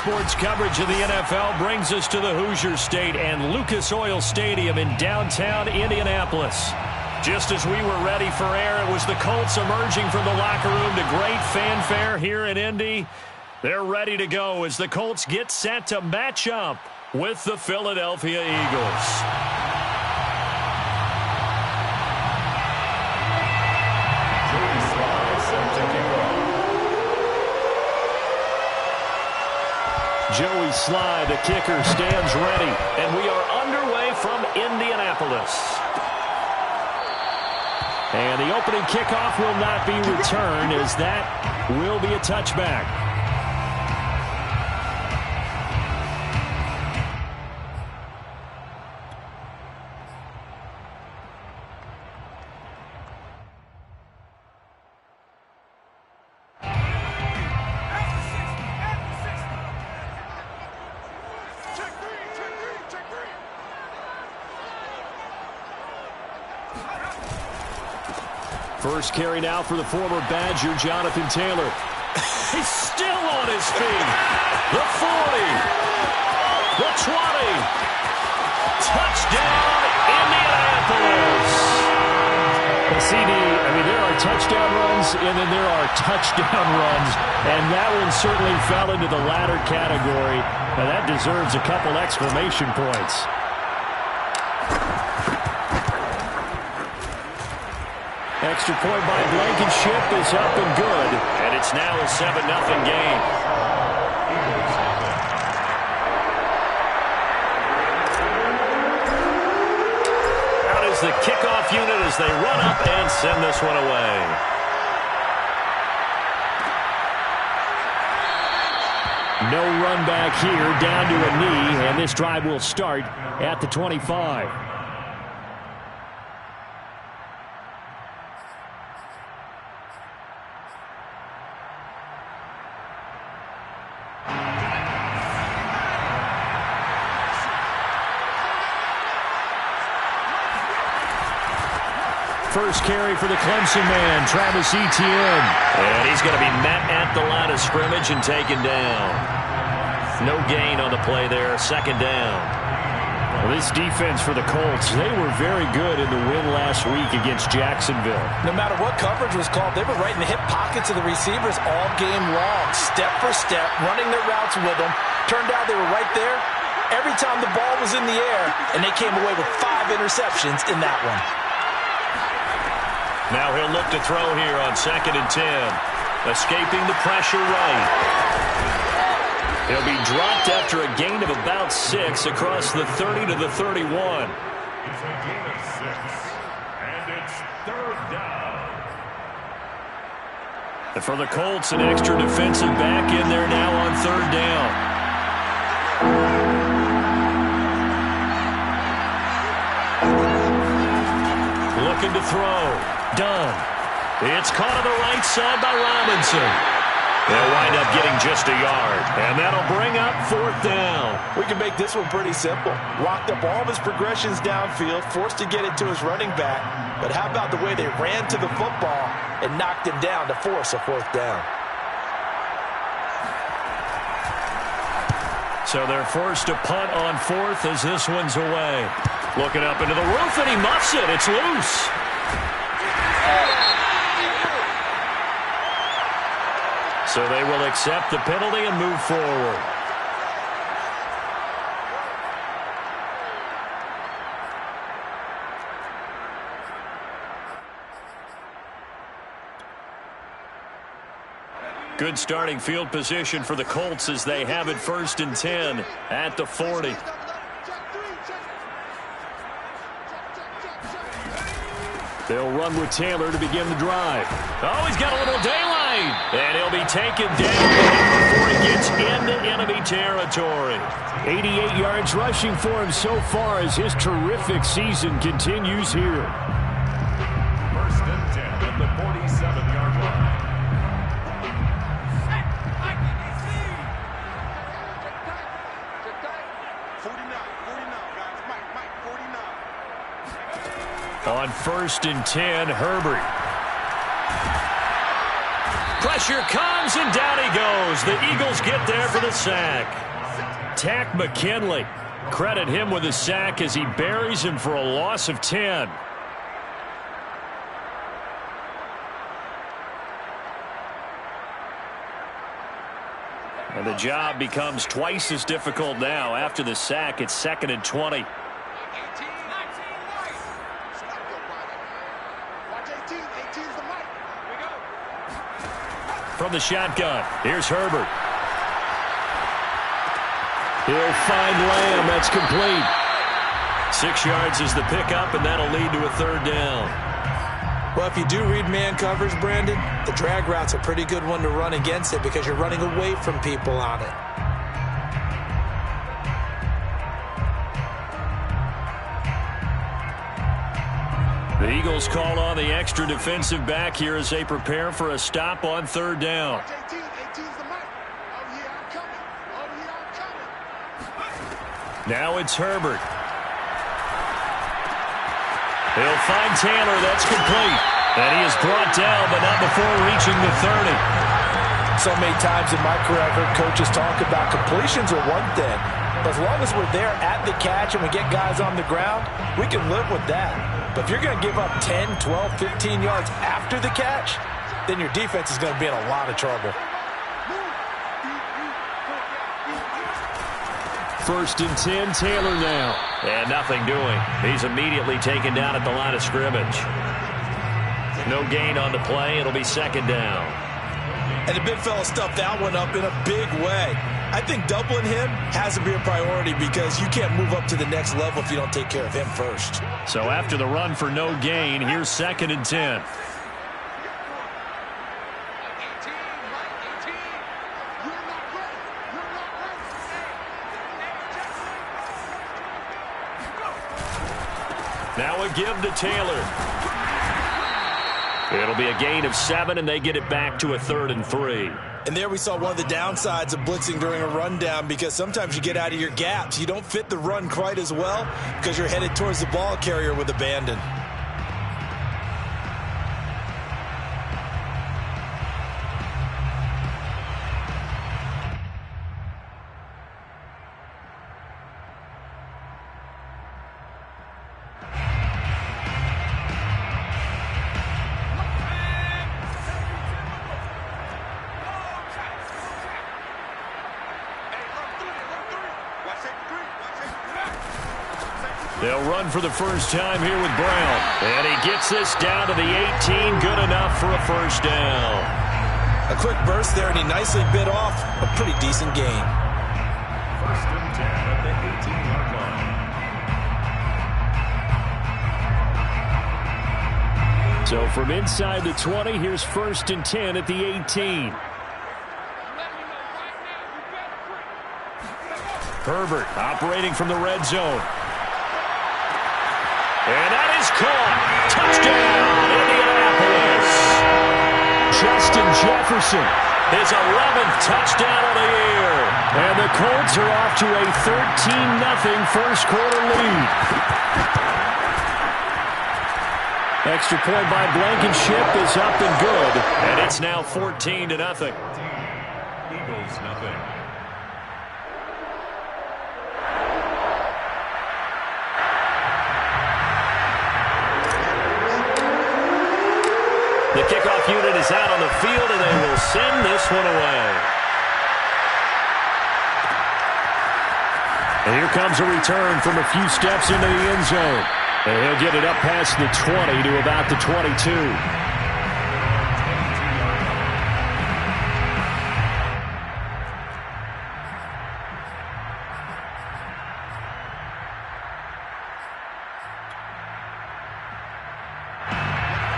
sports coverage of the NFL brings us to the Hoosier State and Lucas Oil Stadium in downtown Indianapolis. Just as we were ready for air, it was the Colts emerging from the locker room to great fanfare here in Indy. They're ready to go as the Colts get set to match up with the Philadelphia Eagles. Joey Sly, the kicker, stands ready, and we are underway from Indianapolis. And the opening kickoff will not be returned, as that will be a touchback. First carry now for the former Badger, Jonathan Taylor. He's still on his feet. The 40. The 20. Touchdown, Indianapolis. CD, I mean, there are touchdown runs, and then there are touchdown runs, and that one certainly fell into the latter category. Now, that deserves a couple exclamation points. Extra point by Blankenship is up and good, and it's now a 7-0 game. Out is the kickoff unit as they run up and send this one away. No run back here, down to a knee, and this drive will start at the 25. First carry for the Clemson man, Travis Etienne. And he's going to be met at the line of scrimmage and taken down. No gain on the play there, second down. Well, this defense for the Colts, they were very good in the win last week against Jacksonville. No matter what coverage was called, they were right in the hip pockets of the receivers all game long, step for step, running their routes with them. Turned out they were right there every time the ball was in the air, and they came away with 5 interceptions in that one. Now he'll look to throw here on 2nd and 10. Escaping the pressure right. He'll be dropped after a gain of about 6 across the 30 to the 31. It's a gain of 6, and it's 3rd down. And for the Colts, an extra defensive back in there now on 3rd down. Looking to throw. Done. It's caught on the right side by Robinson. They'll wind up getting just a yard, and that'll bring up 4th down. We can make this one pretty simple. Locked up all of his progressions downfield, forced to get it to his running back. But how about the way they ran to the football and knocked him down to force a 4th down? So they're forced to punt on 4th as this one's away. Looking up into the roof, and he muffs it. It's loose. So they will accept the penalty and move forward. Good starting field position for the Colts as they have it 1st and 10 at the 40. They'll run with Taylor to begin the drive. Oh, he's got a little daylight. And he'll be taken down before he gets into enemy territory. 88 yards rushing for him so far as his terrific season continues here. 1st and 10 at the 47-yard line. On 1st and 10, Herbert. Pressure comes, and down he goes. The Eagles get there for the sack. Tack McKinley. Credit him with a sack as he buries him for a loss of 10. And the job becomes twice as difficult now. After the sack, it's 2nd and 20. From the shotgun, here's Herbert. He'll find Lamb. That's complete. 6 yards is the pickup, and that'll lead to a 3rd down. Well, if you do read man coverage, Brandon, the drag route's a pretty good one to run against it because you're running away from people on it. The Eagles call on the extra defensive back here as they prepare for a stop on 3rd down. Now it's Herbert. He'll find Taylor. That's complete. And he is brought down, but not before reaching the 30. So many times in my career I've heard coaches talk about completions are one thing. But as long as we're there at the catch and we get guys on the ground, we can live with that. But if you're going to give up 10, 12, 15 yards after the catch, then your defense is going to be in a lot of trouble. 1st and 10, Taylor now. And nothing doing. He's immediately taken down at the line of scrimmage. No gain on the play. It'll be 2nd down. And the big fella stuffed that one up in a big way. I think doubling him has to be a priority because you can't move up to the next level if you don't take care of him first. So after the run for no gain, here's 2nd and 10. Now a give to Taylor. It'll be a gain of 7, and they get it back to a 3rd and 3. And there we saw one of the downsides of blitzing during a rundown because sometimes you get out of your gaps. You don't fit the run quite as well because you're headed towards the ball carrier with abandon. They'll run for the first time here with Brown. And he gets this down to the 18. Good enough for a 1st down. A quick burst there, and he nicely bit off a pretty decent gain. 1st and 10 at the 18-yard line. So from inside the 20, here's 1st and 10 at the 18. Herbert operating from the red zone. And that is caught. Touchdown, Indianapolis. Justin Jefferson, his 11th touchdown of the year. And the Colts are off to a 13-0 first quarter lead. Extra point by Blankenship is up and good. And it's now 14-0. Eagles, nothing. The kickoff unit is out on the field, and they will send this one away. And here comes a return from a few steps into the end zone. And he'll get it up past the 20 to about the 22.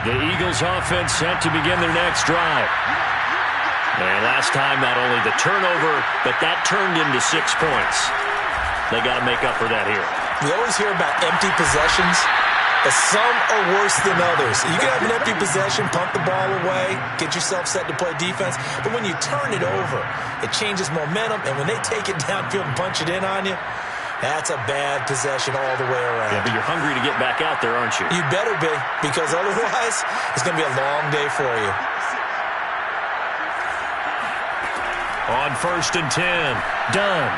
The Eagles offense set to begin their next drive. And last time, not only the turnover, but that turned into 6 points. They got to make up for that here. We always hear about empty possessions, but some are worse than others. You can have an empty possession, pump the ball away, get yourself set to play defense, but when you turn it over, it changes momentum, and when they take it downfield and punch it in on you, that's a bad possession all the way around. Yeah, but you're hungry to get back out there, aren't you? You better be, because otherwise it's going to be a long day for you. On 1st and 10. Done.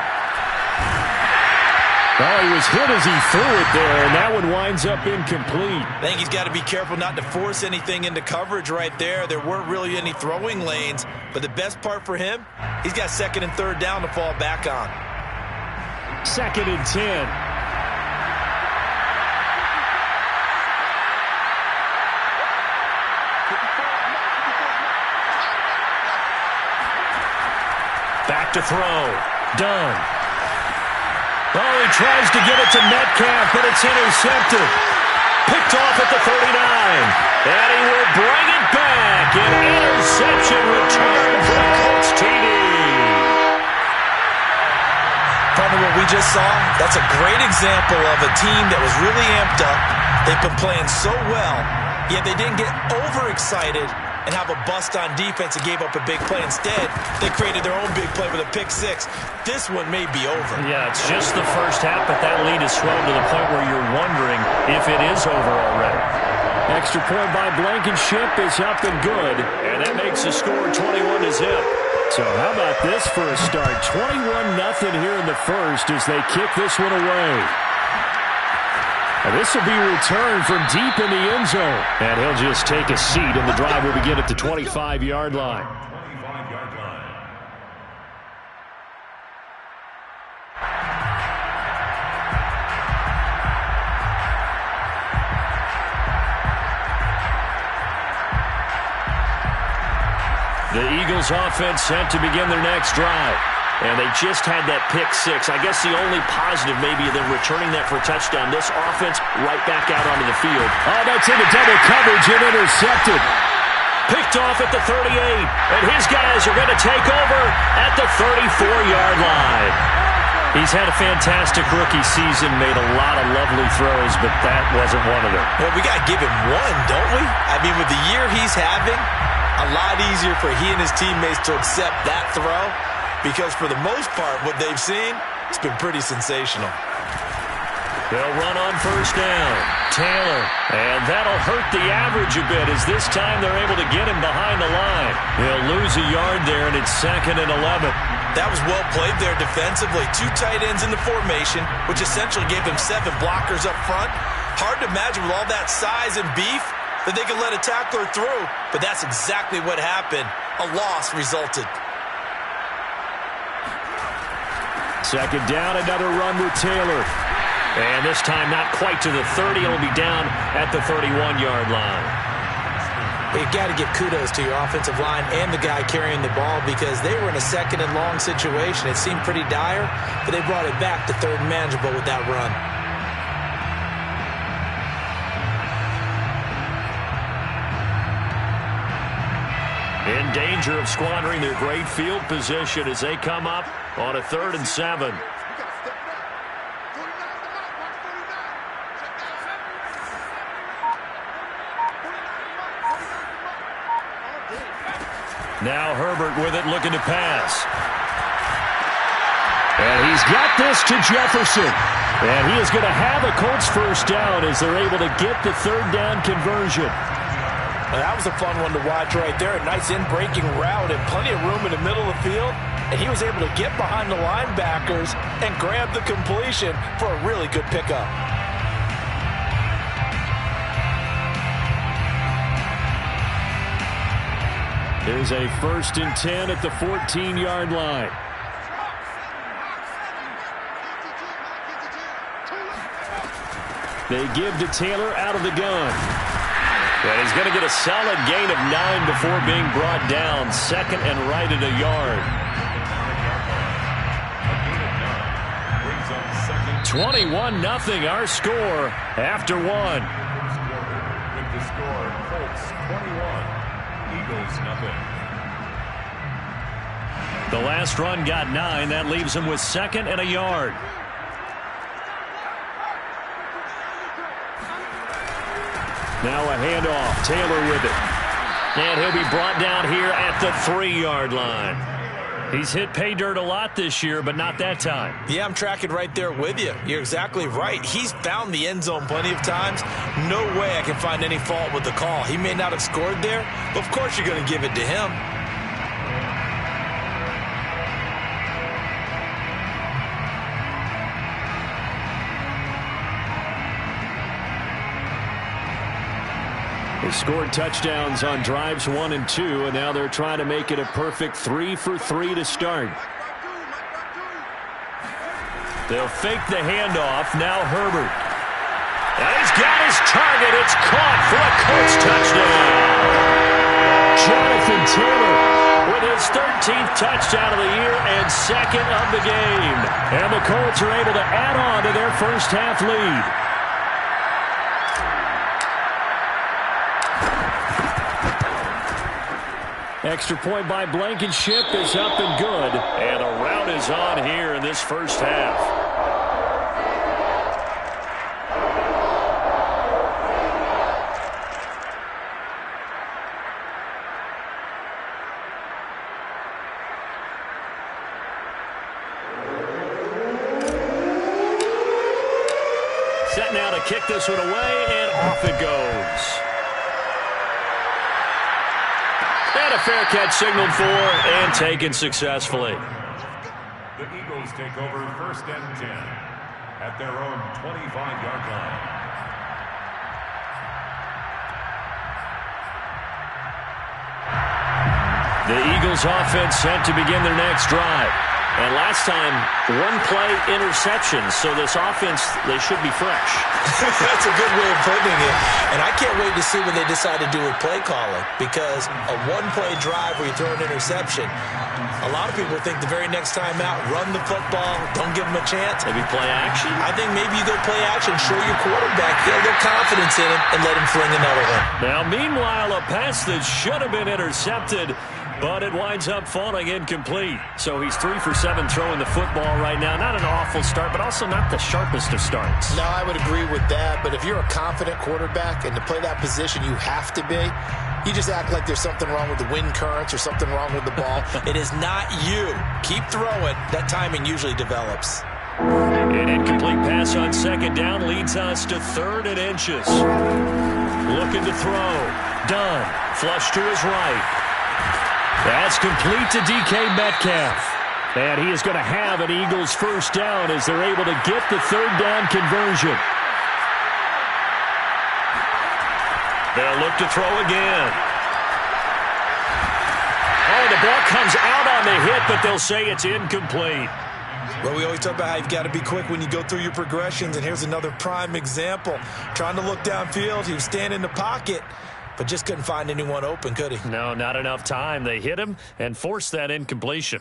Oh, he was hit as he threw it there, and that one winds up incomplete. I think he's got to be careful not to force anything into coverage right there. There weren't really any throwing lanes, but the best part for him, he's got 2nd and 3rd down to fall back on. 2nd and 10. Back to throw. Done. Oh, he tries to get it to Metcalf, but it's intercepted. Picked off at the 39. And he will bring it back. An interception return for the Colts TD. From what we just saw, that's a great example of a team that was really amped up. They've been playing so well, yet they didn't get overexcited and have a bust on defense and gave up a big play. Instead, they created their own big play with a pick 6. This one may be over. Yeah, it's just the first half, but that lead has swelled to the point where you're wondering if it is over already. Extra point by Blankenship is up and good. And that makes the score 21-0. So how about this for a start? 21-0 here in the first as they kick this one away. This will be returned from deep in the end zone. And he'll just take a seat, and the drive will begin at the 25-yard line. The Eagles offense set to begin their next drive. And they just had that pick 6. I guess the only positive maybe of them returning that for a touchdown. This offense right back out onto the field. Oh, that's into double coverage and intercepted. Picked off at the 38. And his guys are going to take over at the 34-yard line. He's had a fantastic rookie season, made a lot of lovely throws, but that wasn't one of them. Well, we got to give him one, don't we? I mean, with the year he's having, a lot easier for he and his teammates to accept that throw. Because for the most part, what they've seen, it's been pretty sensational. They'll run on 1st down. Taylor. And that'll hurt the average a bit as this time they're able to get him behind the line. They'll lose a yard there, and it's 2nd and 11. That was well played there defensively. 2 tight ends in the formation, which essentially gave them 7 blockers up front. Hard to imagine with all that size and beef that they could let a tackler through. But that's exactly what happened. A loss resulted. 2nd down, another run with Taylor. And this time not quite to the 30. It'll be down at the 31-yard line. You got to give kudos to your offensive line and the guy carrying the ball because they were in a 2nd and long situation. It seemed pretty dire, but they brought it back to 3rd and manageable with that run. In danger of squandering their great field position as they come up on a 3rd and 7. Now Herbert with it, looking to pass. And he's got this to Jefferson. And he is going to have a Colts 1st down as they're able to get the 3rd down conversion. Well, that was a fun one to watch right there. A nice in-breaking route and plenty of room in the middle of the field. And he was able to get behind the linebackers and grab the completion for a really good pickup. There's a 1st and 10 at the 14-yard line. They give to Taylor out of the gun. And he's going to get a solid gain of 9 before being brought down. 2nd and right at a yard. 21-0 our score after 1. With the score, Colts 21, Eagles nothing. The last run got 9. That leaves him with 2nd and a yard. Now a handoff. Taylor with it. And he'll be brought down here at the 3-yard line. He's hit pay dirt a lot this year, but not that time. Yeah, I'm tracking right there with you. You're exactly right. He's found the end zone plenty of times. No way I can find any fault with the call. He may not have scored there, but of course you're going to give it to him. They scored touchdowns on drives 1 and 2, and now they're trying to make it a perfect 3 for 3 to start. They'll fake the handoff. Now Herbert. And he's got his target. It's caught for a Colts touchdown. Jonathan Taylor with his 13th touchdown of the year and second of the game. And the Colts are able to add on to their first half lead. Extra point by Blankenship is up and good. And a rout is on here in this first half. Set now to kick this one away, and off it goes. And a fair catch signaled for and taken successfully. The Eagles take over 1st and 10 at their own 25-yard line. The Eagles offense set to begin their next drive. And last time, 1-play interception, so this offense, they should be fresh. That's a good way of putting it. And I can't wait to see what they decide to do with play calling, because a 1-play drive where you throw an interception, a lot of people think the very next time out, run the football, don't give them a chance. Maybe play action? I think maybe you go play action, show your quarterback, get a little confidence in him, and let him fling another one. Now, meanwhile, a pass that should have been intercepted, but it winds up falling incomplete. So he's 3 for 7 throwing the football right now. Not an awful start, but also not the sharpest of starts. No, I would agree with that. But if you're a confident quarterback and to play that position you have to be, you just act like there's something wrong with the wind currents or something wrong with the ball. It is not you. Keep throwing. That timing usually develops. An incomplete pass on 2nd down leads us to 3rd and inches. Looking to throw. Dunn. Flush to his right. That's complete to DK Metcalf. And he is going to have an Eagles first down as they're able to get the 3rd down conversion. They'll look to throw again. Oh, the ball comes out on the hit, but they'll say it's incomplete. Well, we always talk about how you've got to be quick when you go through your progressions, and here's another prime example. Trying to look downfield, he was standing in the pocket, but just couldn't find anyone open, could he? No, not enough time. They hit him and forced that incompletion.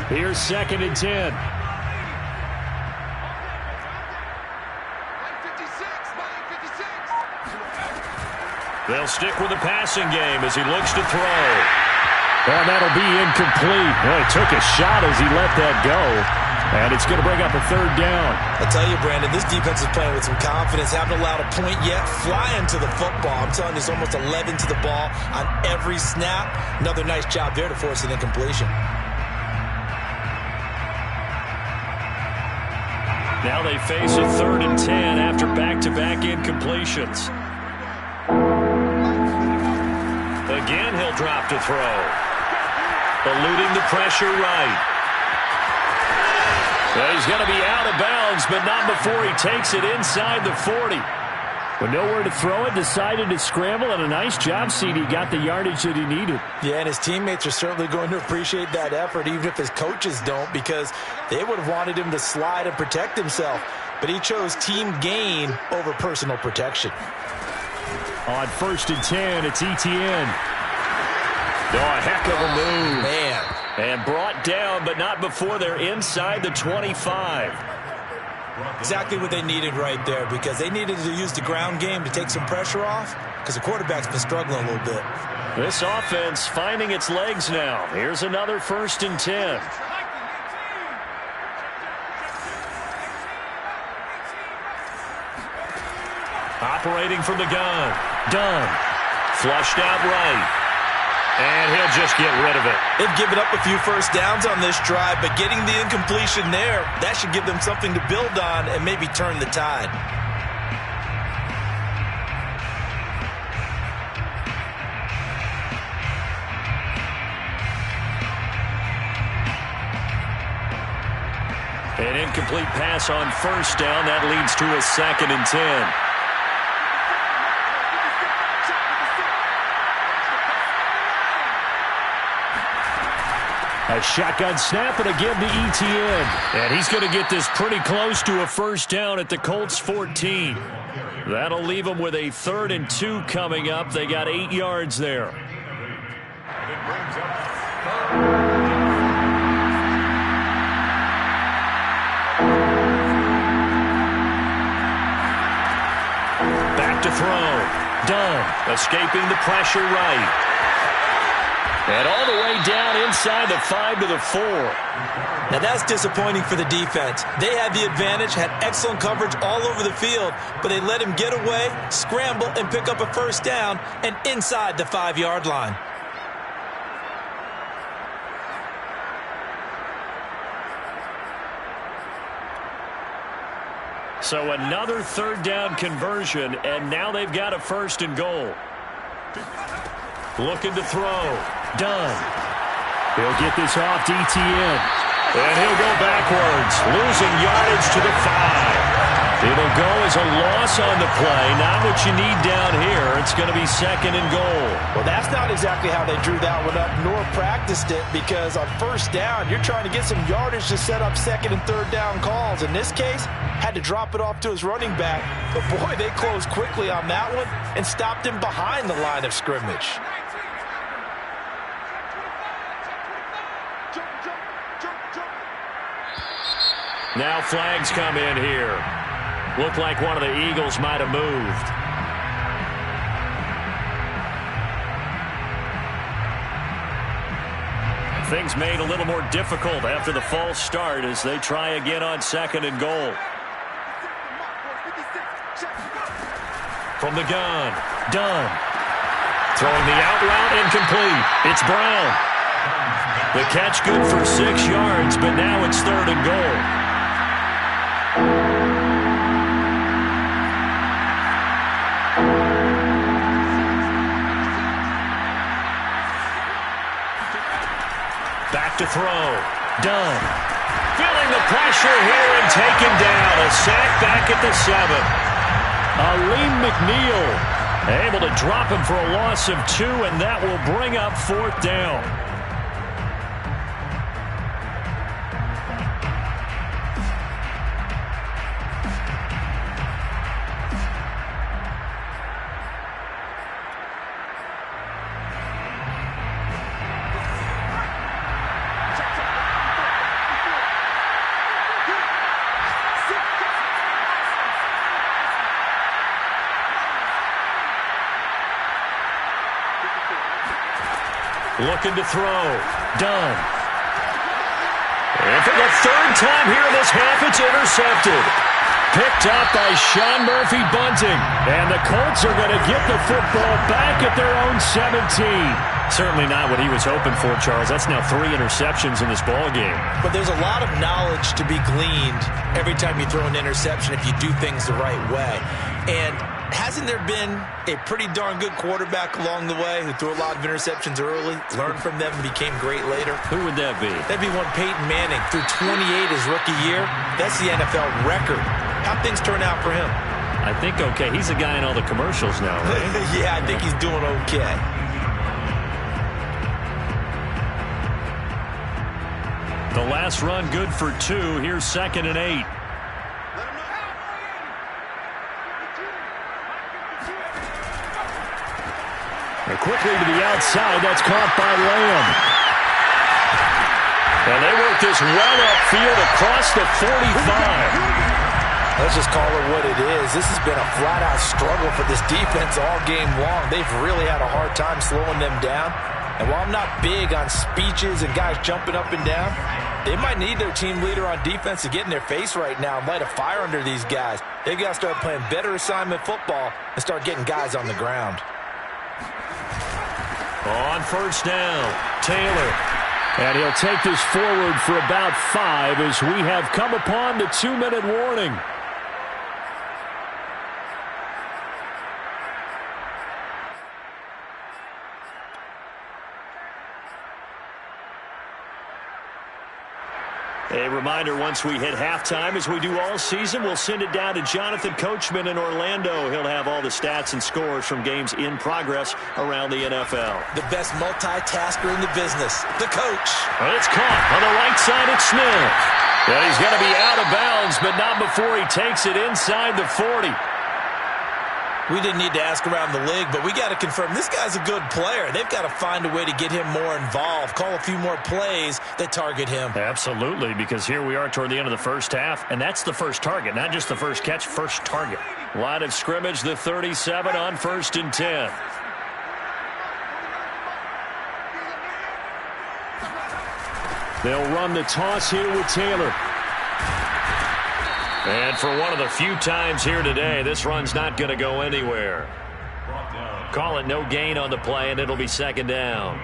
Here's 2nd and 10. They'll stick with the passing game as he looks to throw. And that'll be incomplete. Well, he took a shot as he let that go. And it's going to bring up a 3rd down. I tell you, Brandon, this defense is playing with some confidence. Haven't allowed a point yet. Flying to the football. I'm telling you, it's almost 11 to the ball on every snap. Another nice job there to force an incompletion. Now they face a 3rd and 10 after back-to-back incompletions. Again, he'll drop to throw. Eluding the pressure right. Well, he's going to be out of bounds, but not before he takes it inside the 40. With nowhere to throw it, decided to scramble, and a nice job, CD. Got the yardage that he needed. Yeah, and his teammates are certainly going to appreciate that effort, even if his coaches don't, because they would have wanted him to slide and protect himself. But he chose team gain over personal protection. On 1st and 10, it's Etienne. Oh, a heck of a move. Man. And brought down, but not before they're inside the 25. Exactly what they needed right there, because they needed to use the ground game to take some pressure off, because the quarterback's been struggling a little bit. This offense finding its legs now. Here's another 1st and 10. Operating from the gun. Dunn. Flushed out right. And he'll just get rid of it. They've given up a few first downs on this drive, but getting the incompletion there, that should give them something to build on and maybe turn the tide. An incomplete pass on first down. That leads to a 2nd and 10. A shotgun snap and again to ETN. And he's going to get this pretty close to a first down at the Colts 14. That'll leave them with a 3rd and 2 coming up. They got 8 yards there. And it brings up back to throw. Dunn escaping the pressure right. And all the way down inside the 5 to the 4. Now that's disappointing for the defense. They had the advantage, had excellent coverage all over the field, but they let him get away, scramble, and pick up a first down, and inside the 5-yard line. So another 3rd down conversion, and now they've got a 1st and goal. Looking to throw. Dunn. He'll get this off to ETN. And he'll go backwards, losing yardage to the 5. It'll go as a loss on the play. Not what you need down here. It's going to be 2nd and goal. Well, that's not exactly how they drew that one up, nor practiced it, because on first down, you're trying to get some yardage to set up 2nd and 3rd down calls. In this case, had to drop it off to his running back. But, boy, they closed quickly on that one and stopped him behind the line of scrimmage. Now flags come in here. Looked like one of the Eagles might have moved. Things made a little more difficult after the false start as they try again on 2nd and goal. From the gun, Dunn. Throwing the out route incomplete. It's Brown. The catch good for 6 yards, but now it's 3rd and goal. Back to throw. Dunn. Feeling the pressure here and taken down. A sack back at the 7. Aleem McNeil able to drop him for a loss of 2, and that will bring up 4th down. Looking to throw. Dunn. And for the 3rd time here in this half, it's intercepted. Picked up by Sean Murphy-Bunting. And the Colts are going to get the football back at their own 17. Certainly not what he was hoping for, Charles. That's now 3 interceptions in this ballgame. But there's a lot of knowledge to be gleaned every time you throw an interception if you do things the right way. And hasn't there been a pretty darn good quarterback along the way who threw a lot of interceptions early, learned from them, and became great later? Who would that be? That'd be one Peyton Manning. Threw 28 his rookie year. That's the NFL record. How'd things turn out for him? I think okay. He's a guy in all the commercials now, right? Yeah, I think he's doing okay. The last run good for 2. Here's 2nd and 8. And quickly to the outside. That's caught by Lamb. And they work this well upfield across the 45. Let's just call it what it is. This has been a flat-out struggle for this defense all game long. They've really had a hard time slowing them down. And while I'm not big on speeches and guys jumping up and down, they might need their team leader on defense to get in their face right now and light a fire under these guys. They've got to start playing better assignment football and start getting guys on the ground. On first down, Taylor. And he'll take this forward for about 5 as we have come upon the 2-minute warning. A reminder, once we hit halftime, as we do all season, we'll send it down to Jonathan Coachman in Orlando. He'll have all the stats and scores from games in progress around the NFL. The best multitasker in the business, the coach. Well, it's caught on the right side. It's Smith. And he's going to be out of bounds, but not before he takes it inside the 40. We didn't need to ask around the league, but we got to confirm this guy's a good player. They've got to find a way to get him more involved, call a few more plays that target him. Absolutely, because here we are toward the end of the first half, and that's the first target, not just the first catch, first target. Line of scrimmage, the 37 on 1st and 10. They'll run the toss here with Taylor. And for one of the few times here today, this run's not going to go anywhere. Call it no gain on the play, and it'll be 2nd down.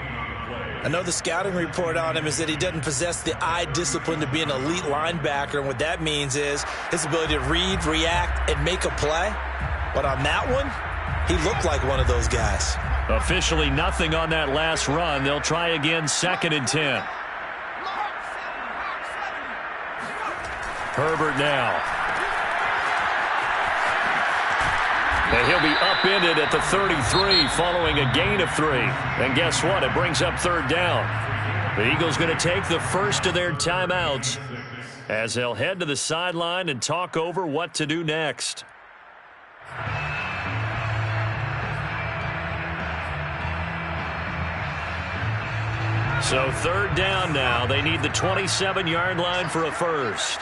I know the scouting report on him is that he doesn't possess the eye discipline to be an elite linebacker, and what that means is his ability to read, react, and make a play. But on that one, he looked like one of those guys. Officially nothing on that last run. They'll try again, 2nd and 10. Herbert now. And he'll be upended at the 33 following a gain of 3. And guess what? It brings up 3rd down. The Eagles going to take the first of their timeouts as they'll head to the sideline and talk over what to do next. So 3rd down now. They need the 27-yard line for a first.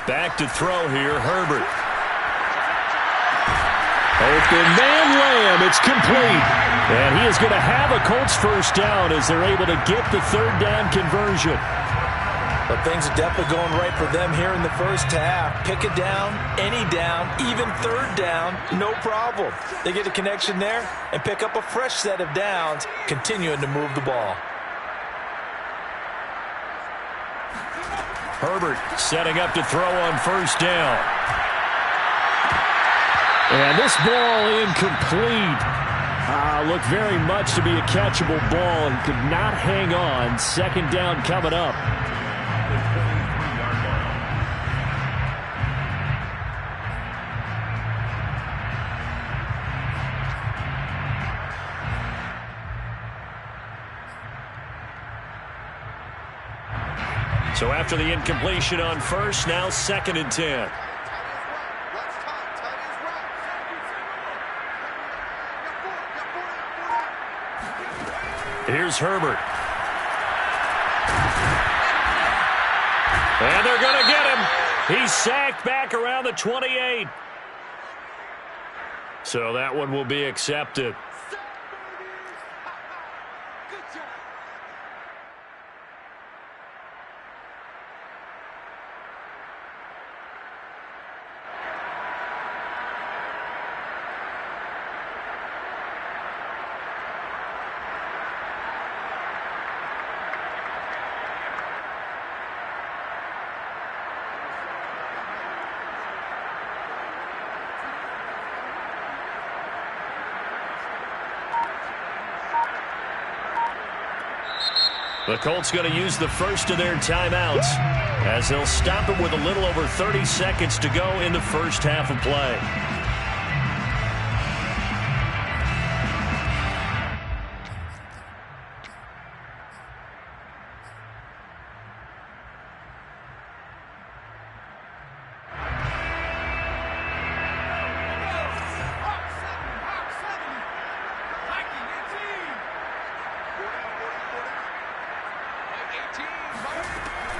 Back to throw here, Herbert. Open man Lamb, it's complete. And he is going to have a Colts first down as they're able to get the 3rd down conversion. But things are definitely going right for them here in the first half. Pick it down, any down, even 3rd down, no problem. They get a connection there and pick up a fresh set of downs, continuing to move the ball. Herbert setting up to throw on 1st down. And this ball incomplete. Looked very much to be a catchable ball and could not hang on. 2nd down coming up. So after the incompletion on 1st, now 2nd and 10. Here's Herbert. And they're going to get him. He's sacked back around the 28. So that one will be accepted. The Colts going to use the first of their timeouts as they'll stop it with a little over 30 seconds to go in the first half of play.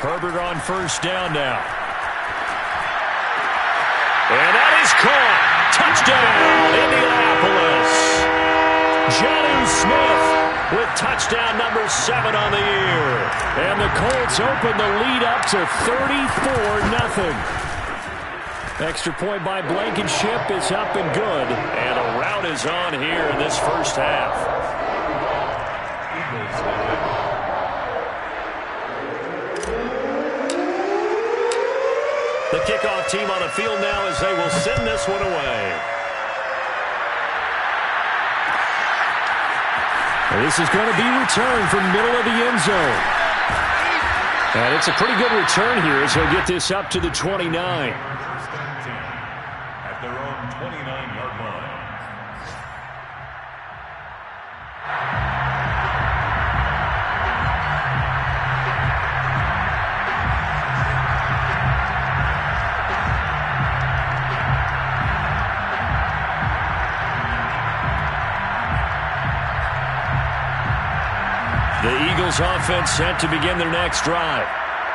Herbert on 1st down now. And that is caught. Touchdown, Indianapolis. Jonnu Smith with touchdown number 7 on the year. And the Colts open the lead up to 34-0. Extra point by Blankenship is up and good. And a rout is on here in this first half. The kickoff team on the field now as they will send this one away. And this is going to be returned from middle of the end zone. And it's a pretty good return here as he'll get this up to the 29. First and 10 at their own 29-yard line. The Eagles offense set to begin their next drive.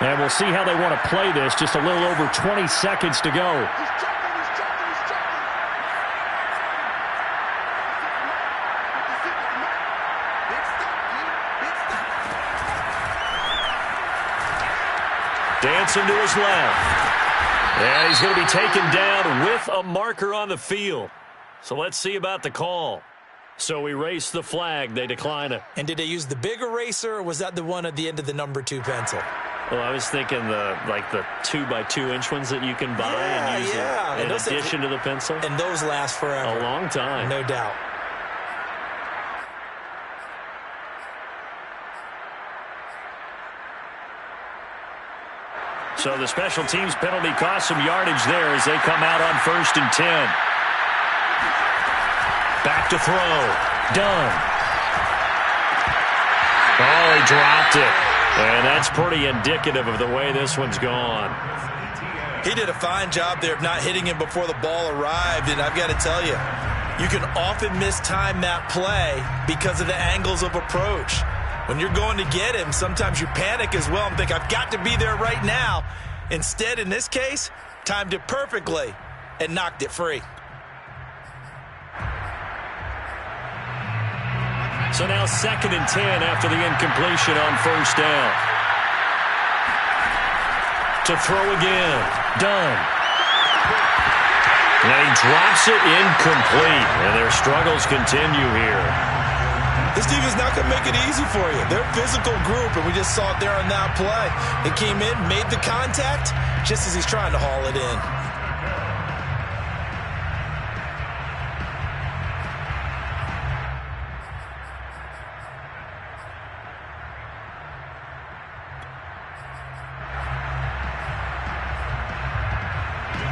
And we'll see how they want to play this. Just a little over 20 seconds to go. Dancing to his left. And he's going to be taken down with a marker on the field. So let's see about the call. So erase the flag. They decline it. And did they use the big eraser, or was that the one at the end of the number 2 pencil? Well, I was thinking the 2x2-inch ones that you can buy and use in addition to the pencil. And those last forever. A long time. No doubt. So the special teams penalty cost some yardage there as they come out on 1st and 10. Back to throw. Done. Oh, he dropped it. And that's pretty indicative of the way this one's gone. He did a fine job there of not hitting him before the ball arrived. And I've got to tell you, you can often mistime that play because of the angles of approach. When you're going to get him, sometimes you panic as well and think, I've got to be there right now. Instead, in this case, timed it perfectly and knocked it free. So now 2nd and 10 after the incompletion on 1st down. To throw again. Done. And he drops it incomplete. And their struggles continue here. This defense is not going to make it easy for you. They're a physical group, and we just saw it there on that play. It came in, made the contact, just as he's trying to haul it in.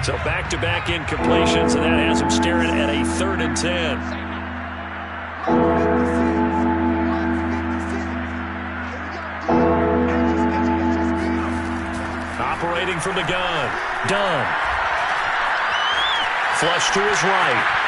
So back-to-back incompletions, and that has him staring at a 3rd and 10. Operating from the gun. Done. Flush to his right.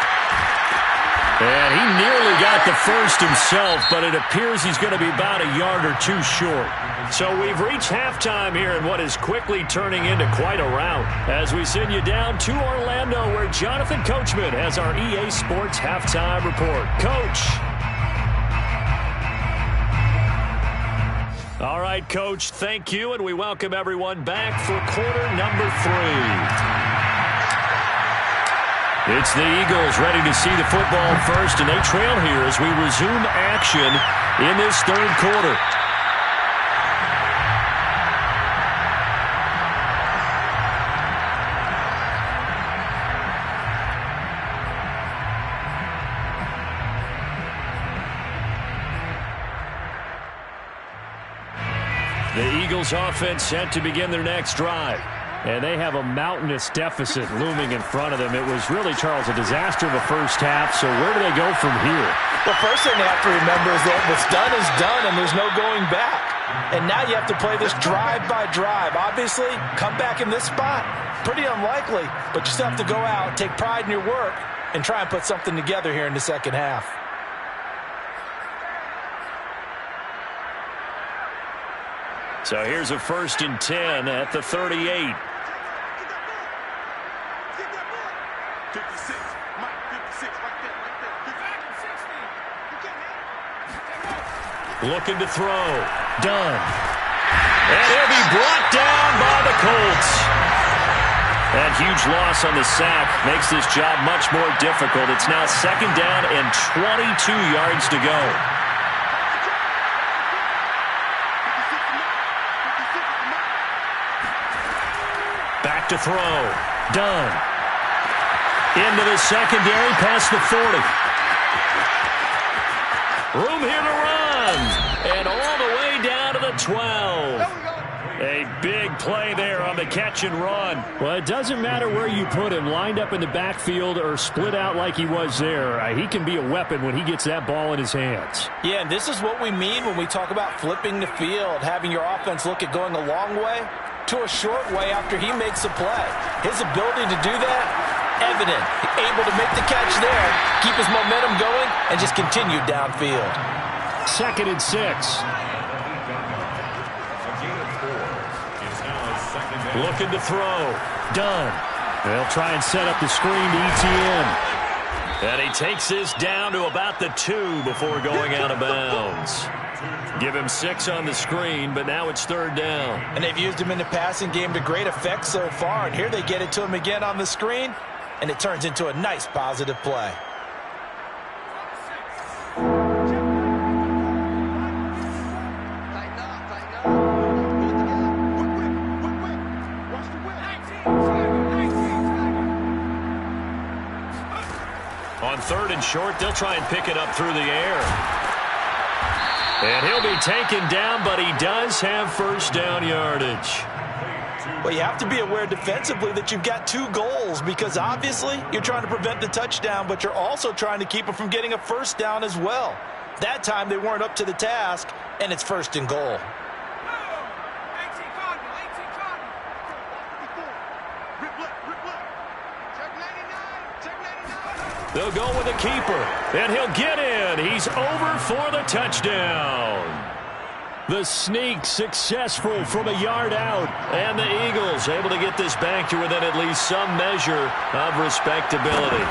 And he nearly got the first himself, but it appears he's going to be about a yard or two short. So we've reached halftime here in what is quickly turning into quite a rout as we send you down to Orlando where Jonathan Coachman has our EA Sports halftime report. Coach. All right, Coach, thank you, and we welcome everyone back for quarter number 3. It's the Eagles ready to see the football first, and they trail here as we resume action in this 3rd quarter. The Eagles offense set to begin their next drive. And they have a mountainous deficit looming in front of them. It was really, Charles, a disaster of the first half. So where do they go from here? The first thing they have to remember is that what's done is done and there's no going back. And now you have to play this drive by drive. Obviously, come back in this spot, pretty unlikely. But you still have to go out, take pride in your work, and try and put something together here in the second half. So here's a 1st and 10 at the 38. Looking to throw. Done. And he'll be brought down by the Colts. That huge loss on the sack makes this job much more difficult. It's now 2nd down and 22 yards to go. Back to throw. Done. Into the secondary past the 40. Room here to run. And all the way down to the 12. A big play there on the catch and run. Well, it doesn't matter where you put him, lined up in the backfield or split out like he was there. He can be a weapon when he gets that ball in his hands. Yeah, and this is what we mean when we talk about flipping the field, having your offense look at going a long way to a short way after he makes a play. His ability to do that, evident. Able to make the catch there, keep his momentum going, and just continue downfield. 2nd and 6. Looking to throw. Done. They'll try and set up the screen to ETN. And he takes this down to about the 2 before going out of bounds. Give him 6 on the screen, but now it's 3rd down. And they've used him in the passing game to great effect so far. And here they get it to him again on the screen, and it turns into a nice positive play. On 3rd and short, they'll try and pick it up through the air. And he'll be taken down, but he does have 1st down yardage. Well, you have to be aware defensively that you've got 2 goals because obviously you're trying to prevent the touchdown, but you're also trying to keep it from getting a 1st down as well. That time they weren't up to the task, and it's 1st and goal. They'll go with a keeper, and he'll get in. He's over for the touchdown. The sneak successful from a yard out. And the Eagles able to get this back to within at least some measure of respectability.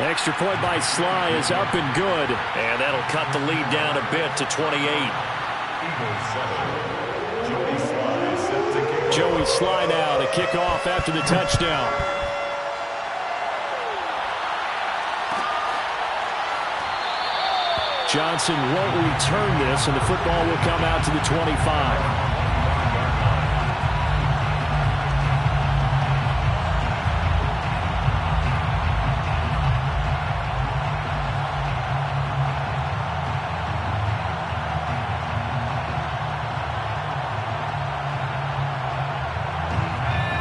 Extra point by Sly is up and good. And that'll cut the lead down a bit to 28. Joey Sly now to kick off after the touchdown. Johnson won't return this, and the football will come out to the 25.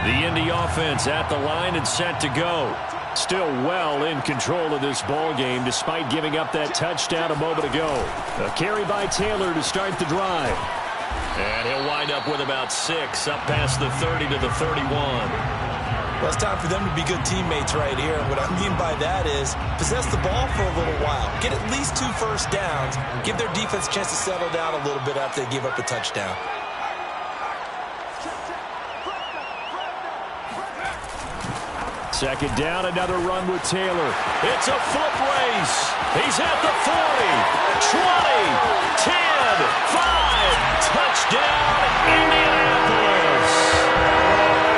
The Indy offense at the line and set to go. Still well in control of this ball game despite giving up that touchdown a moment ago. A carry by Taylor to start the drive. And he'll wind up with about 6 up past the 30 to the 31. Well, it's time for them to be good teammates right here. And what I mean by that is possess the ball for a little while. Get at least 2 first downs. Give their defense a chance to settle down a little bit after they give up a touchdown. Second down, another run with Taylor. It's a foot race. He's at the 40, 20, 10, 5. Touchdown, Indianapolis.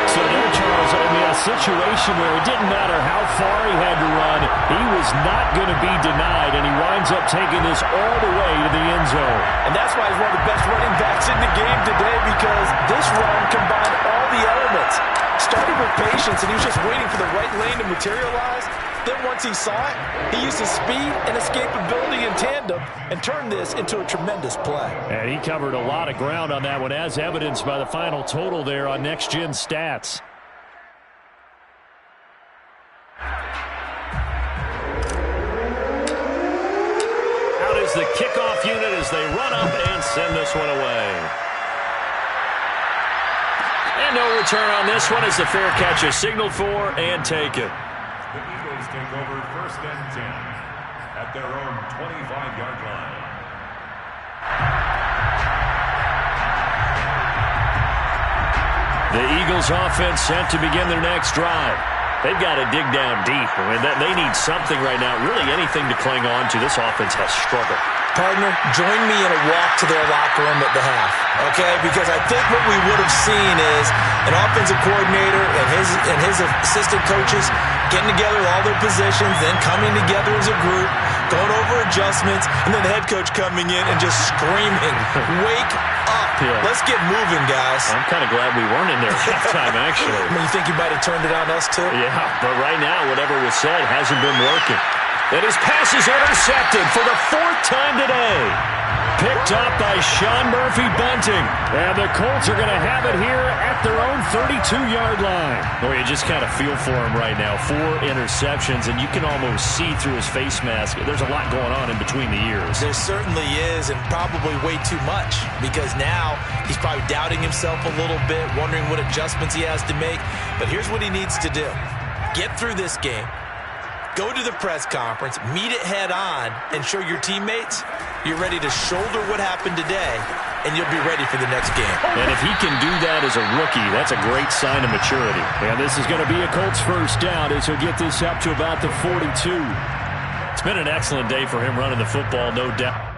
So there, Charles, I mean, a situation where it didn't matter how far he had to run. He was not going to be denied, and he winds up taking this all the way to the end zone. And that's why he's one of the best running backs in the game today, because this run combined all the elements. Started with patience, and he was just waiting for the right lane to materialize. Then once he saw it, he used his speed and escapability in tandem and turned this into a tremendous play. And he covered a lot of ground on that one, as evidenced by the final total there on Next Gen Stats. Out is the kickoff unit as they run up and send this one away. And no return on this one as the fair catch is signaled for and taken. The Eagles take over 1st and 10 at their own 25-yard line. The Eagles offense set to begin their next drive. They've got to dig down deep. I mean, they need something right now, really anything to cling on to. This offense has struggled. Partner, join me in a walk to their locker room at the half, okay? Because I think what we would have seen is an offensive coordinator and his assistant coaches getting together all their positions, then coming together as a group, going over adjustments, and then the head coach coming in and just screaming, "Wake up. Yeah. Let's get moving, guys." I'm kind of glad we weren't in there at halftime, actually. I mean, you think you might have turned it on us, too? Yeah, but right now, whatever was said hasn't been working. And his pass is intercepted for the 4th time today. Picked up by Sean Murphy-Bunting. And the Colts are going to have it here at their own 32-yard line. Boy, you just kind of feel for him right now. 4 interceptions, and you can almost see through his face mask. There's a lot going on in between the ears. There certainly is, and probably way too much, because now he's probably doubting himself a little bit, wondering what adjustments he has to make. But here's what he needs to do. Get through this game. Go to the press conference, meet it head on, and show your teammates you're ready to shoulder what happened today, and you'll be ready for the next game. And if he can do that as a rookie, that's a great sign of maturity. And this is going to be a Colts first down as he'll get this up to about the 42. It's been an excellent day for him running the football, no doubt.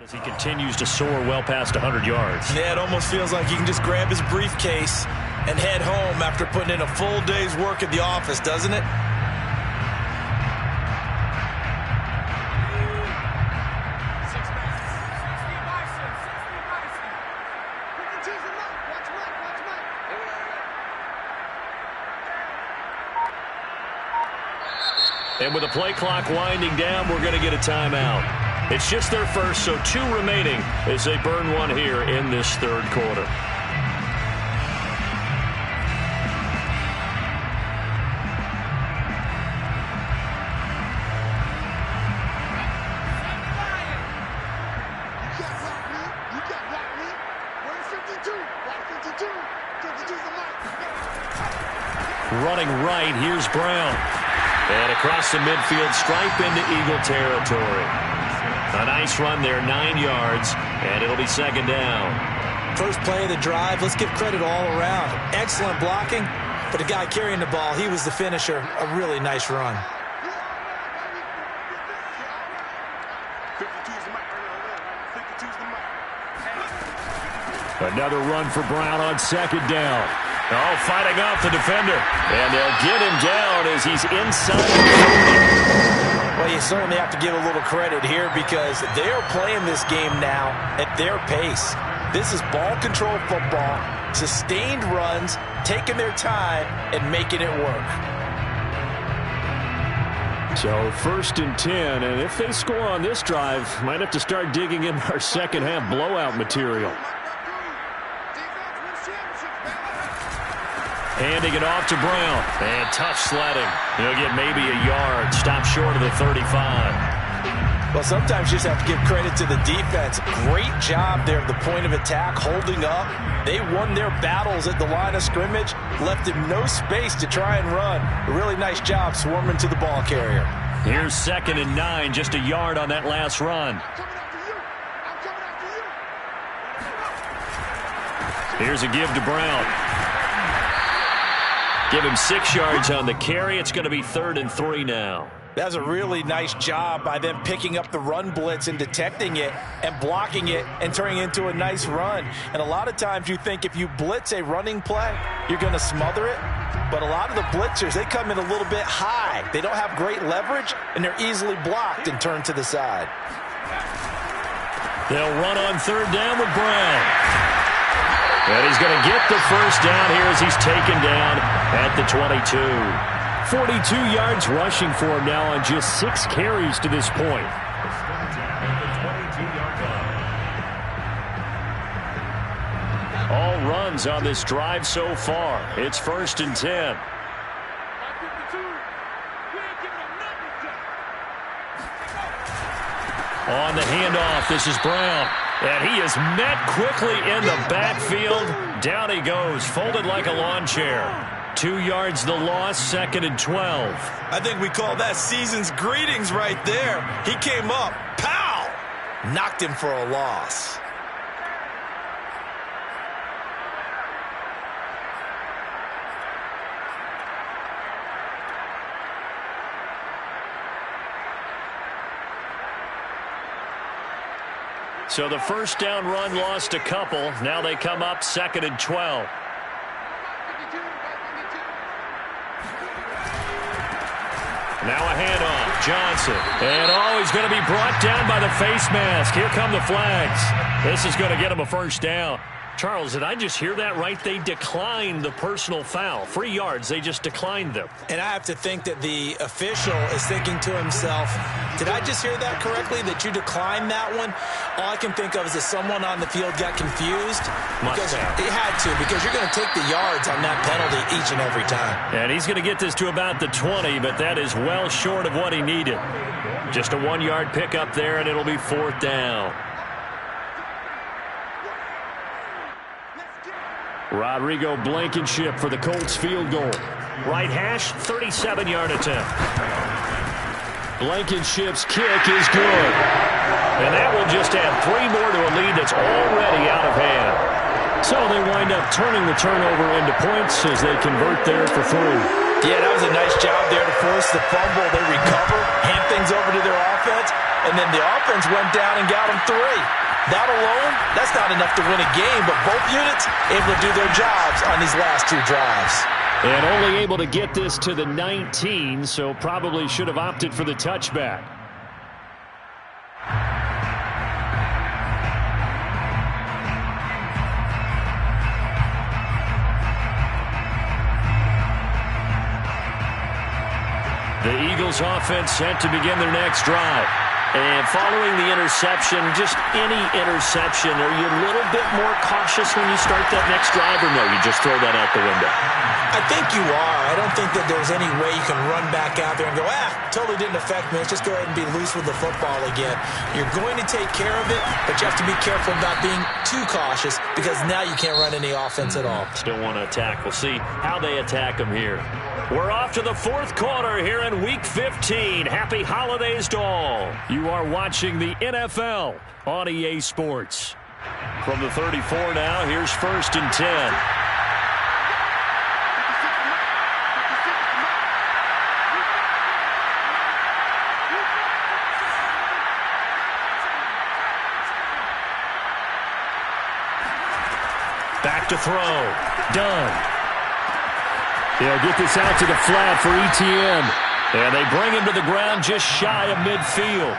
As he continues to soar well past 100 yards. Yeah, it almost feels like he can just grab his briefcase and head home after putting in a full day's work at the office, doesn't it? And with the play clock winding down, we're going to get a timeout. It's just their first, so 2 remaining as they burn one here in this 3rd quarter. Running right, here's Brown. And across the midfield, stripe into Eagle territory. A nice run there, 9 yards, and it'll be 2nd down. First play of the drive, let's give credit all around. Excellent blocking, but the guy carrying the ball, he was the finisher. A really nice run. Another run for Brown on 2nd down. Oh, fighting off the defender. And they'll get him down as he's inside. Well, you certainly have to give a little credit here because they're playing this game now at their pace. This is ball control football, sustained runs, taking their time, and making it work. So 1st and 10, and if they score on this drive, might have to start digging in our second half blowout material. Handing it off to Brown. And tough sledding. He'll get maybe a yard. Stop short of the 35. Well, sometimes you just have to give credit to the defense. Great job there at the point of attack, holding up. They won their battles at the line of scrimmage, left him no space to try and run. A really nice job swarming to the ball carrier. Here's 2nd and 9, just a yard on that last run. Here's a give to Brown. Give him 6 yards on the carry. It's going to be 3rd and 3 now. That's a really nice job by them picking up the run blitz and detecting it and blocking it and turning it into a nice run. And a lot of times you think if you blitz a running play, you're going to smother it. But a lot of the blitzers, they come in a little bit high. They don't have great leverage, and they're easily blocked and turned to the side. They'll run on 3rd down with Brown. And he's going to get the first down here as he's taken down at the 22. 42 yards rushing for him now on just 6 carries to this point. All runs on this drive so far. It's 1st and 10. On the handoff, this is Brown. And he is met quickly in the backfield. Down he goes, folded like a lawn chair. 2 yards the loss, 2nd and 12. I think we call that season's greetings right there. He came up, pow! Knocked him for a loss. So the first down run lost a couple. Now they come up 2nd and 12. Now a handoff. Johnson. And he's going to be brought down by the face mask. Here come the flags. This is going to get him a first down. Charles, did I just hear that right? They declined the personal foul. 3 yards, they just declined them. And I have to think that the official is thinking to himself, did I just hear that correctly, that you declined that one? All I can think of is that someone on the field got confused. Because it had to, because you're going to take the yards on that penalty each and every time. And he's going to get this to about the 20, but that is well short of what he needed. Just a 1-yard pickup there, and it'll be 4th down. Rodrigo Blankenship for the Colts field goal. Right hash, 37-yard attempt. Blankenship's kick is good. And that will just add 3 more to a lead that's already out of hand. So they wind up turning the turnover into points as they convert there for 3. Yeah, that was a nice job there to force the fumble. They recover, hand things over to their offense, and then the offense went down and got them 3. That alone, that's not enough to win a game, but both units able to do their jobs on these last 2 drives. And only able to get this to the 19, so probably should have opted for the touchback. The Eagles offense set to begin their next drive. And following the interception, just any interception, are you a little bit more cautious when you start that next drive, or no, you just throw that out the window? I think you are. I don't think that there's any way you can run back out there and go, totally didn't affect me. Let's just go ahead and be loose with the football again. You're going to take care of it, but you have to be careful about being too cautious because now you can't run any offense at all. Still want to attack. We'll see how they attack them here. We're off to the 4th quarter here in Week 15. Happy holidays to all. You are watching the NFL on EA Sports. From the 34 now, here's 1st and 10. Back to throw. Done. They'll get this out to the flat for Etienne. And they bring him to the ground just shy of midfield.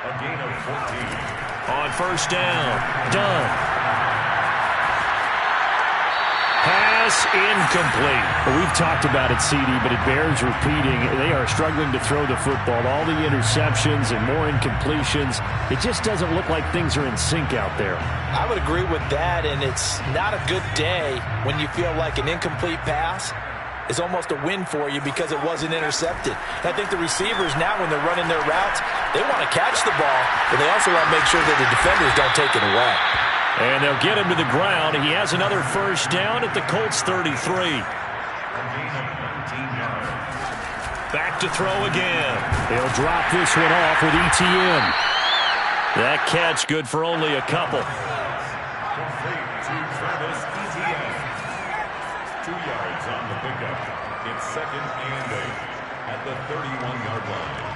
A gain of 14. On 1st down. Done. Pass incomplete. Well, we've talked about it, CD, but it bears repeating. They are struggling to throw the football. All the interceptions and more incompletions. It just doesn't look like things are in sync out there. I would agree with that, and it's not a good day when you feel like an incomplete pass is almost a win for you because it wasn't intercepted. And I think the receivers now, when they're running their routes, they want to catch the ball, but they also want to make sure that the defenders don't take it away. And they'll get him to the ground. He has another 1st down at the Colts 33. Back to throw again. They'll drop this one off with Etienne. That catch good for only a couple. Complete to Travis Etienne. 2 yards on the pickup. It's 2nd and 8 at the 31-yard line.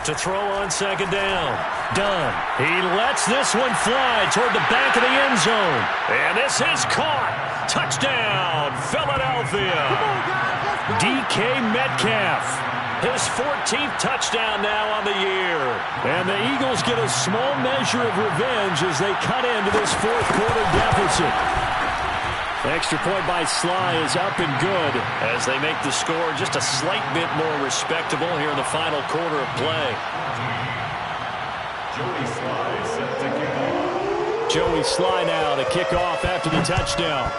To throw on 2nd down. Done. He lets this one fly toward the back of the end zone. And this is caught. Touchdown, Philadelphia. DK Metcalf. His 14th touchdown now on the year. And the Eagles get a small measure of revenge as they cut into this 4th quarter deficit. Extra point by Sly is up and good as they make the score just a slight bit more respectable here in the final quarter of play. Joey Sly set to kick off. Joey Sly now to kick off after the touchdown.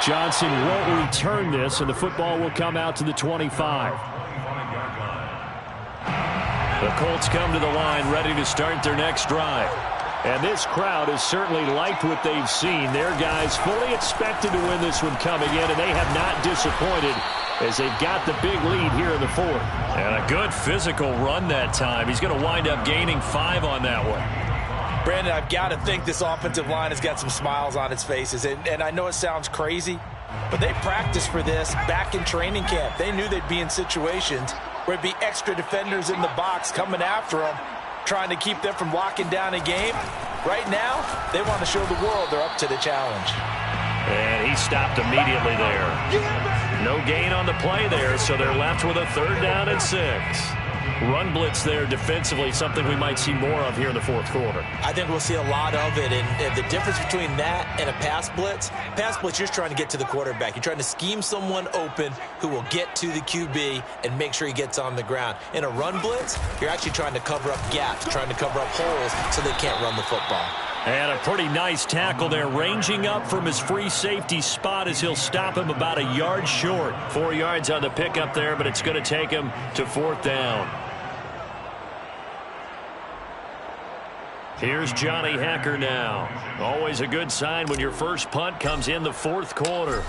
Johnson won't return this, and the football will come out to the 25. The Colts come to the line ready to start their next drive. And this crowd has certainly liked what they've seen. Their guys fully expected to win this one coming in, and they have not disappointed as they've got the big lead here in the fourth. And a good physical run that time. He's going to wind up gaining 5 on that one. Brandon, I've got to think this offensive line has got some smiles on its faces. And I know it sounds crazy, but they practiced for this back in training camp. They knew they'd be in situations where it'd be extra defenders in the box coming after them, trying to keep them from locking down a game. Right now, they want to show the world they're up to the challenge. And he stopped immediately there. No gain on the play there, so they're left with a 3rd down and 6. Run blitz there defensively, something we might see more of here in the fourth quarter. I think we'll see a lot of it, and the difference between that and a pass blitz, you're just trying to get to the quarterback. You're trying to scheme someone open who will get to the QB and make sure he gets on the ground. In a run blitz, you're actually trying to cover up gaps, trying to cover up holes so they can't run the football. And a pretty nice tackle there, ranging up from his free safety spot as he'll stop him about a yard short. 4 yards on the pickup there, but it's going to take him to 4th down. Here's Johnny Hecker now. Always a good sign when your first punt comes in the fourth quarter.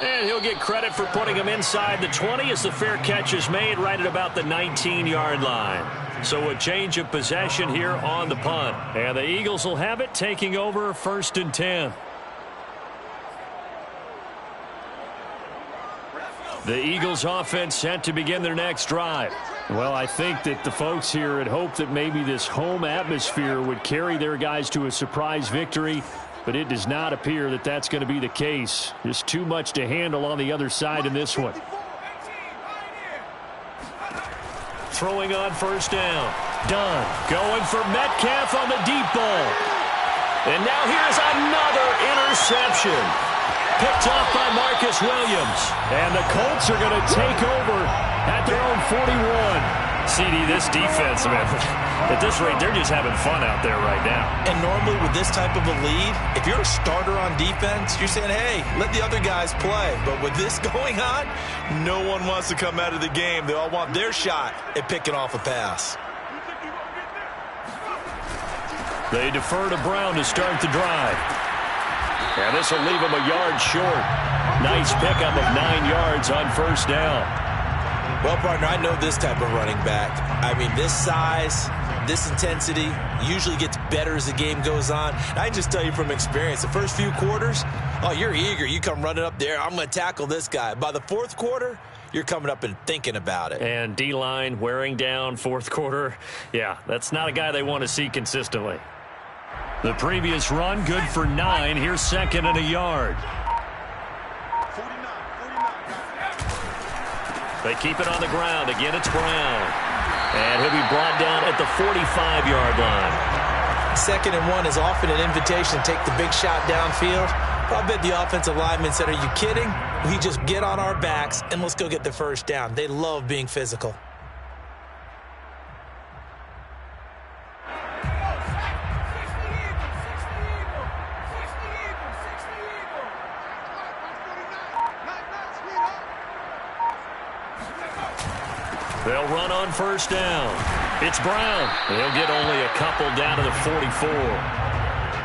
And he'll get credit for putting him inside the 20 as the fair catch is made right at about the 19-yard line. So a change of possession here on the punt. And the Eagles will have it, taking over 1st and 10. The Eagles offense set to begin their next drive. Well, I think that the folks here had hoped that maybe this home atmosphere would carry their guys to a surprise victory, but it does not appear that that's going to be the case. Just too much to handle on the other side in this one. Throwing on 1st down. Done. Going for Metcalf on the deep ball. And now here's another interception. Picked off by Marcus Williams. And the Colts are going to take over at their own 41. CD, this defense, man, at this rate, they're just having fun out there right now. And normally with this type of a lead, if you're a starter on defense, you're saying, hey, let the other guys play. But with this going on, no one wants to come out of the game. They all want their shot at picking off a pass. They defer to Brown to start the drive. And this will leave him a yard short. Nice pickup of 9 yards on 1st down. Well, partner, I know this type of running back. I mean, this size, this intensity usually gets better as the game goes on. And I can just tell you from experience, the first few quarters, oh, you're eager. You come running up there, I'm going to tackle this guy. By the 4th quarter, you're coming up and thinking about it. And D-line wearing down 4th quarter. Yeah, that's not a guy they want to see consistently. The previous run, good for 9. Here's 2nd and a yard. They keep it on the ground. Again, it's Brown. And he'll be brought down at the 45-yard line. 2nd and 1 is often an invitation to take the big shot downfield. But I bet the offensive lineman said, are you kidding? We just get on our backs and let's go get the 1st down. They love being physical. They'll run on 1st down. It's Brown. They'll get only a couple down to the 44.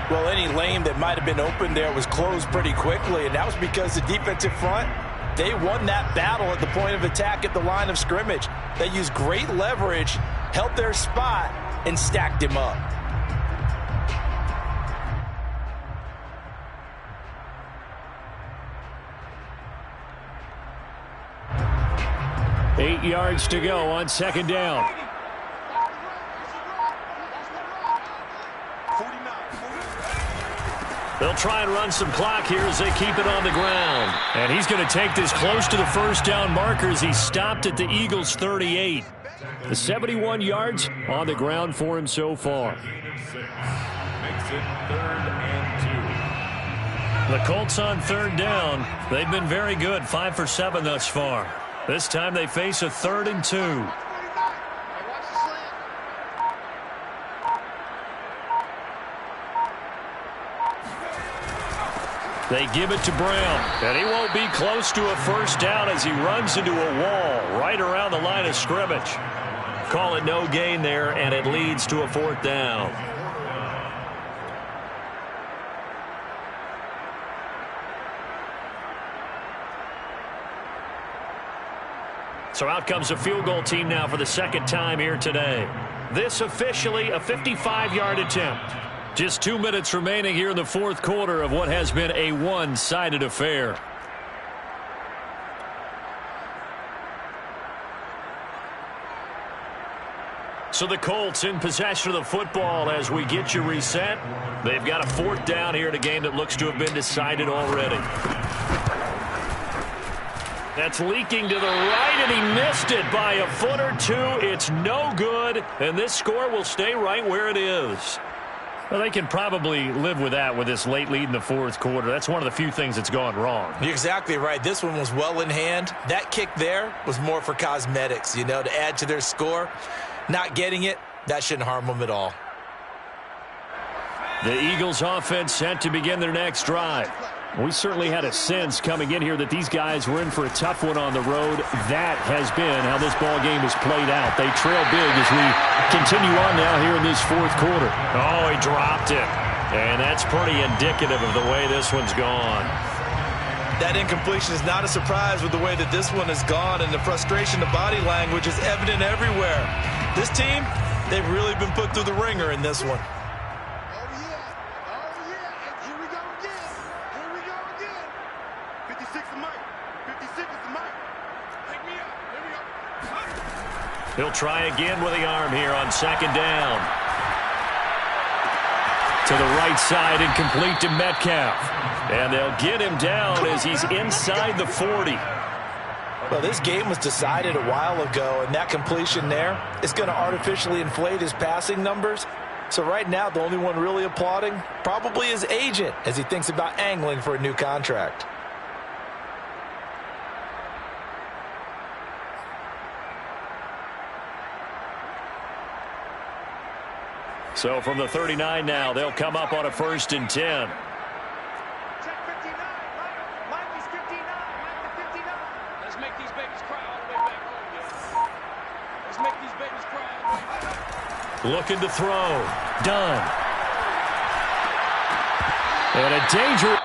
Well, any lane that might have been open there was closed pretty quickly, and that was because the defensive front, they won that battle at the point of attack at the line of scrimmage. They used great leverage, held their spot, and stacked him up. Eight yards to go on 2nd down. They'll try and run some clock here as they keep it on the ground. And he's going to take this close to the 1st down marker as he stopped at the Eagles' 38. The 71 yards on the ground for him so far. Makes it 3rd and 2. The Colts on 3rd down. They've been very good, 5 for 7 thus far. This time they face a 3rd and 2. They give it to Brown, and he won't be close to a first down as he runs into a wall right around the line of scrimmage. Call it no gain there, and it leads to a 4th down. So out comes a field goal team now for the second time here today. This officially a 55-yard attempt. Just 2 minutes remaining here in the 4th quarter of what has been a one-sided affair. So the Colts in possession of the football as we get you reset. They've got a 4th down here in a game that looks to have been decided already. That's leaking to the right, and he missed it by a foot or two. It's no good, and this score will stay right where it is. Well, they can probably live with that with this late lead in the 4th quarter. That's one of the few things that's gone wrong. You're exactly right. This one was well in hand. That kick there was more for cosmetics, you know, to add to their score. Not getting it, that shouldn't harm them at all. The Eagles offense set to begin their next drive. We certainly had a sense coming in here that these guys were in for a tough one on the road. That has been how this ball game has played out. They trail big as we continue on now here in this 4th quarter. Oh, he dropped it. And that's pretty indicative of the way this one's gone. That incompletion is not a surprise with the way that this one has gone, and the frustration, the body language is evident everywhere. This team, they've really been put through the ringer in this one. He'll try again with the arm here on 2nd down. To the right side and complete to Metcalf. And they'll get him down as he's inside the 40. Well, this game was decided a while ago, and that completion there is going to artificially inflate his passing numbers. So right now, the only one really applauding probably his agent as he thinks about angling for a new contract. So from the 39 now, they'll come up on a 1st and 10. Check 59. Mike is 59. Mike is 59. Let's make these babies cry all the way back home, man. Let's make these babies cry all the way back. Looking to throw. Done. And a danger.